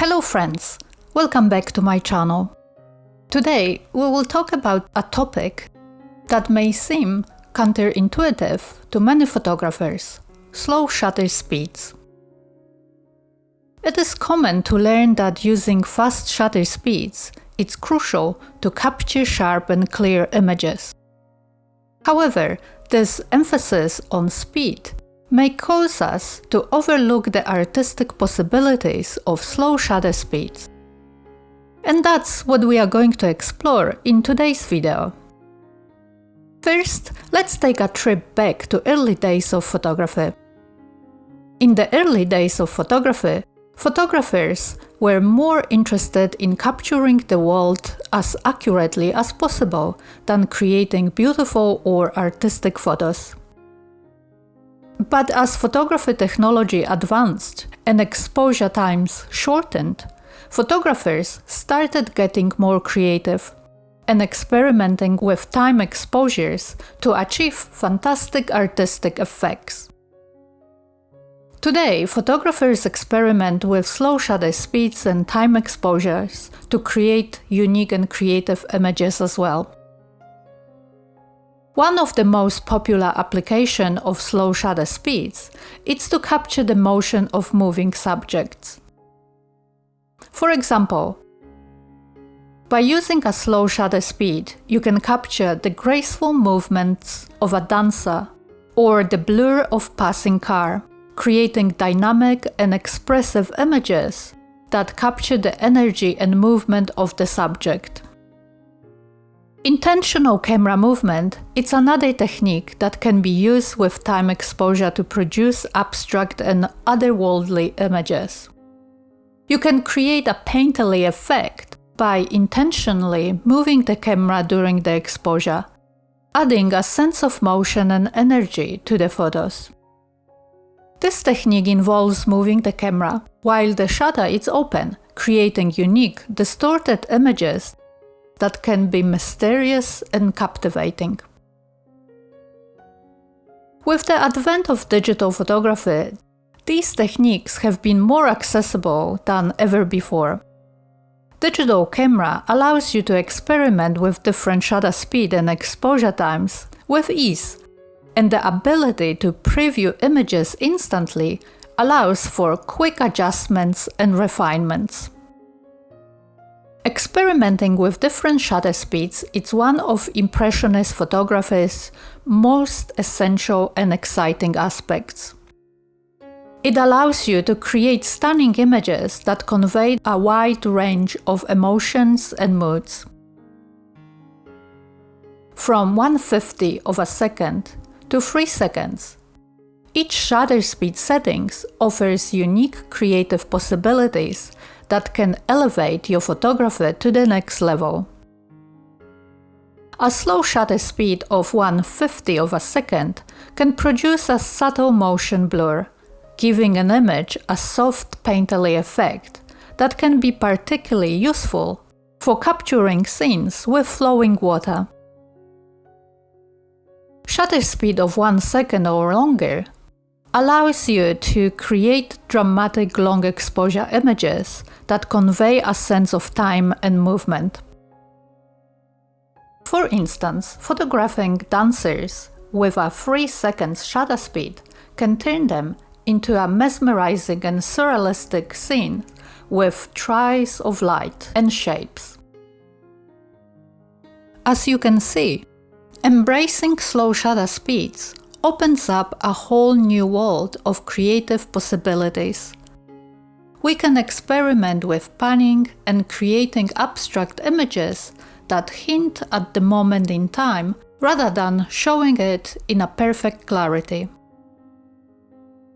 Hello friends, welcome back to my channel. Today we will talk about a topic that may seem counterintuitive to many photographers: slow shutter speeds. It is common to learn that using fast shutter speeds it's crucial to capture sharp and clear images. However, this emphasis on speed may cause us to overlook the artistic possibilities of slow shutter speeds. And that's what we are going to explore in today's video. First, let's take a trip back to early days of photography. In the early days of photography, photographers were more interested in capturing the world as accurately as possible than creating beautiful or artistic photos. But as photography technology advanced and exposure times shortened, photographers started getting more creative and experimenting with time exposures to achieve fantastic artistic effects. Today, photographers experiment with slow shutter speeds and time exposures to create unique and creative images as well. One of the most popular applications of slow shutter speeds is to capture the motion of moving subjects. For example, by using a slow shutter speed, you can capture the graceful movements of a dancer or the blur of passing car, creating dynamic and expressive images that capture the energy and movement of the subject. Intentional camera movement is another technique that can be used with time exposure to produce abstract and otherworldly images. You can create a painterly effect by intentionally moving the camera during the exposure, adding a sense of motion and energy to the photos. This technique involves moving the camera while the shutter is open, creating unique, distorted images that can be mysterious and captivating. With the advent of digital photography, these techniques have been more accessible than ever before. Digital camera allows you to experiment with different shutter speed and exposure times with ease, and the ability to preview images instantly allows for quick adjustments and refinements. Experimenting with different shutter speeds is one of Impressionist photography's most essential and exciting aspects. It allows you to create stunning images that convey a wide range of emotions and moods. From 1/50 of a second to 3 seconds, each shutter speed settings offers unique creative possibilities that can elevate your photography to the next level. A slow shutter speed of 1/50 of a second can produce a subtle motion blur, giving an image a soft painterly effect that can be particularly useful for capturing scenes with flowing water. Shutter speed of 1 second or longer allows you to create dramatic long exposure images that convey a sense of time and movement. For instance, photographing dancers with a 3 seconds shutter speed can turn them into a mesmerizing and surrealistic scene with tries of light and shapes. As you can see, embracing slow shutter speeds opens up a whole new world of creative possibilities. We can experiment with panning and creating abstract images that hint at the moment in time rather than showing it in a perfect clarity.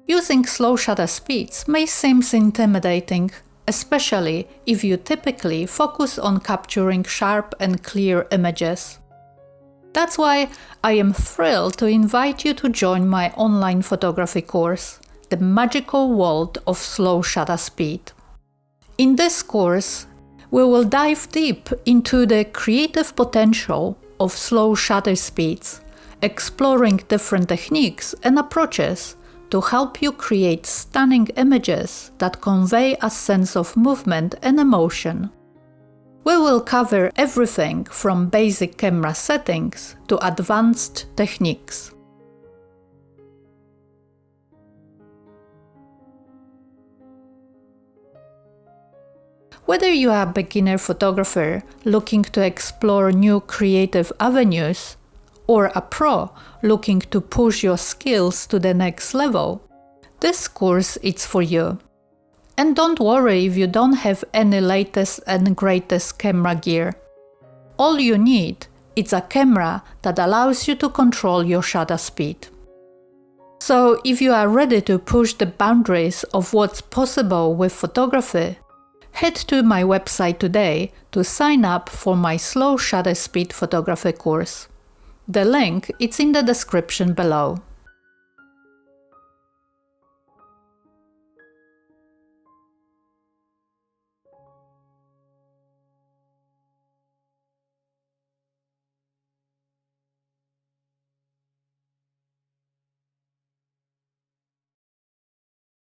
Using slow shutter speeds may seem intimidating, especially if you typically focus on capturing sharp and clear images. That's why I am thrilled to invite you to join my online photography course, The Magical World of Slow Shutter Speed. In this course, we will dive deep into the creative potential of slow shutter speeds, exploring different techniques and approaches to help you create stunning images that convey a sense of movement and emotion. We will cover everything from basic camera settings to advanced techniques. Whether you are a beginner photographer looking to explore new creative avenues, or a pro looking to push your skills to the next level, this course is for you. And don't worry if you don't have any latest and greatest camera gear. All you need is a camera that allows you to control your shutter speed. So if you are ready to push the boundaries of what's possible with photography, head to my website today to sign up for my slow shutter speed photography course. The link is in the description below.